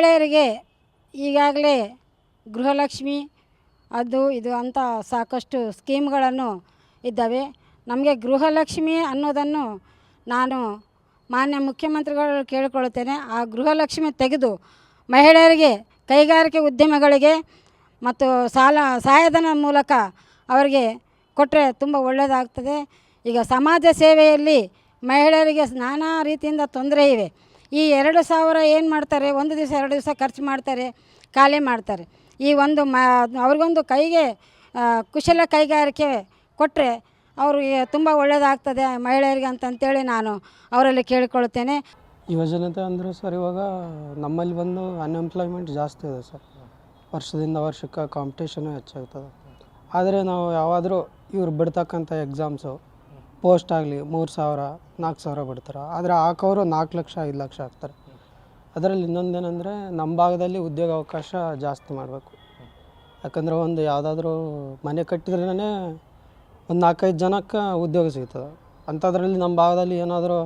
ಮಹಿಳೆಯರಿಗೆ ಈಗಾಗಲೇ ಗೃಹಲಕ್ಷ್ಮಿ ಅದು ಇದು ಅಂತ ಸಾಕಷ್ಟು ಸ್ಕೀಮ್ಗಳನ್ನು ಇದ್ದಾವೆ. ನಮಗೆ ಗೃಹಲಕ್ಷ್ಮಿ ಅನ್ನೋದನ್ನು ನಾನು ಮಾನ್ಯ ಮುಖ್ಯಮಂತ್ರಿಗಳು ಕೇಳಿಕೊಳ್ಳುತ್ತೇನೆ. ಆ ಗೃಹಲಕ್ಷ್ಮಿ ತೆಗೆದು ಮಹಿಳೆಯರಿಗೆ ಕೈಗಾರಿಕೆ ಉದ್ಯಮಗಳಿಗೆ ಮತ್ತು ಸಹಾಯಧನ ಮೂಲಕ ಅವರಿಗೆ ಕೊಟ್ಟರೆ ತುಂಬ ಒಳ್ಳೆಯದಾಗ್ತದೆ. ಈಗ ಸಮಾಜ ಸೇವೆಯಲ್ಲಿ ಮಹಿಳೆಯರಿಗೆ ನಾನಾ ರೀತಿಯಿಂದ ತೊಂದರೆ ಇವೆ. ಈ 2,000 ಏನು ಮಾಡ್ತಾರೆ, ಒಂದು ದಿವಸ 2 ದಿವಸ ಖರ್ಚು ಮಾಡ್ತಾರೆ, ಖಾಲಿ ಮಾಡ್ತಾರೆ. ಈ ಒಂದು ಅವ್ರಿಗೊಂದು ಕೈಗೆ ಕುಶಲ ಕೈಗಾರಿಕೆ ಕೊಟ್ಟರೆ ಅವ್ರಿಗೆ ತುಂಬ ಒಳ್ಳೆಯದಾಗ್ತದೆ ಮಹಿಳೆಯರಿಗೆ ಅಂತಂತೇಳಿ ನಾನು ಅವರಲ್ಲಿ ಕೇಳಿಕೊಳ್ಳುತ್ತೇನೆ. ಯುವಜನತೆ ಅಂದರೆ ಸರ್, ಇವಾಗ ನಮ್ಮಲ್ಲಿ ಬಂದು ಅನ್ಎಂಪ್ಲಾಯ್ಮೆಂಟ್ ಜಾಸ್ತಿ ಇದೆ ಸರ್. ವರ್ಷದಿಂದ ವರ್ಷಕ್ಕೆ ಕಾಂಪಿಟೇಷನು ಹೆಚ್ಚಾಗ್ತದೆ. ಆದರೆ ನಾವು ಯಾವಾದರೂ ಇವ್ರು ಬಿಡ್ತಕ್ಕಂಥ ಎಕ್ಸಾಮ್ಸು ಪೋಸ್ಟ್ ಆಗಲಿ 3,000 4,000 ಬಿಡ್ತಾರೆ. ಆದರೆ ಹಾಕೋರು 4 ಲಕ್ಷ 5 ಲಕ್ಷ ಆಗ್ತಾರೆ. ಅದರಲ್ಲಿ ಇನ್ನೊಂದೇನೆಂದರೆ ನಮ್ಮ ಭಾಗದಲ್ಲಿ ಉದ್ಯೋಗ ಅವಕಾಶ ಜಾಸ್ತಿ ಮಾಡಬೇಕು. ಯಾಕಂದರೆ ಒಂದು ಯಾವುದಾದ್ರೂ ಮನೆ ಕಟ್ಟಿದ್ರೇ ಒಂದು 4-5 ಜನಕ್ಕೆ ಉದ್ಯೋಗ ಸಿಗ್ತದೆ. ಅಂಥದ್ರಲ್ಲಿ ನಮ್ಮ ಭಾಗದಲ್ಲಿ ಏನಾದರೂ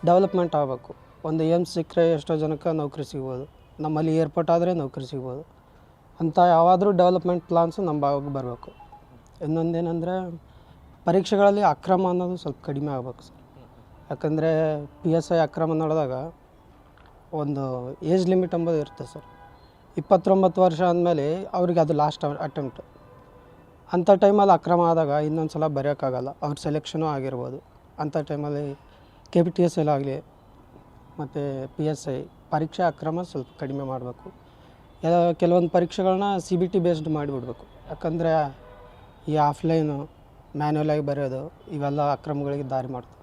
ಡೆವಲಪ್ಮೆಂಟ್ ಆಗಬೇಕು. ಒಂದು ಏಮ್ಸ್ ಸಿಕ್ಕರೆ ಎಷ್ಟೋ ಜನಕ್ಕೆ ನೌಕರಿ ಸಿಗ್ಬೋದು. ನಮ್ಮಲ್ಲಿ ಏರ್ಪೋರ್ಟ್ ಆದರೆ ನೌಕರಿ ಸಿಗ್ಬೋದು. ಅಂಥ ಯಾವಾದರೂ ಡೆವಲಪ್ಮೆಂಟ್ ಪ್ಲಾನ್ಸು ನಮ್ಮ ಭಾಗಕ್ಕೆ ಬರಬೇಕು. ಇನ್ನೊಂದೇನೆಂದರೆ ಪರೀಕ್ಷೆಗಳಲ್ಲಿ ಅಕ್ರಮ ಅನ್ನೋದು ಸ್ವಲ್ಪ ಕಡಿಮೆ ಆಗಬೇಕು ಸರ್. ಯಾಕಂದರೆ PSI ಅಕ್ರಮ ನಡೆದಾಗ ಒಂದು ಏಜ್ ಲಿಮಿಟ್ ಎಂಬುದು ಇರುತ್ತೆ ಸರ್. 29 ವರ್ಷ ಅಂದಮೇಲೆ ಅವ್ರಿಗೆ ಅದು ಲಾಸ್ಟ್ ಅಟೆಂಪ್ಟ್. ಅಂಥ ಟೈಮಲ್ಲಿ ಅಕ್ರಮ ಆದಾಗ ಇನ್ನೊಂದು ಸಲ ಬರೆಯೋಕ್ಕಾಗಲ್ಲ. ಅವ್ರ ಸೆಲೆಕ್ಷನೂ ಆಗಿರ್ಬೋದು. ಅಂಥ ಟೈಮಲ್ಲಿ KPTSL ಆಗಲಿ ಮತ್ತು PSI ಪರೀಕ್ಷೆ ಅಕ್ರಮ ಸ್ವಲ್ಪ ಕಡಿಮೆ ಮಾಡಬೇಕು. ಕೆಲವೊಂದು ಪರೀಕ್ಷೆಗಳನ್ನ CBT ಬೇಸ್ಡ್ ಮಾಡಿಬಿಡ್ಬೇಕು. ಯಾಕಂದರೆ ಈ ಆಫ್ಲೈನು ಮ್ಯಾನ್ಯಲಾಗಿ ಬರೆಯೋದು ಇವೆಲ್ಲ ಅಕ್ರಮಗಳಿಗೆ ದಾರಿ ಮಾಡ್ತವೆ.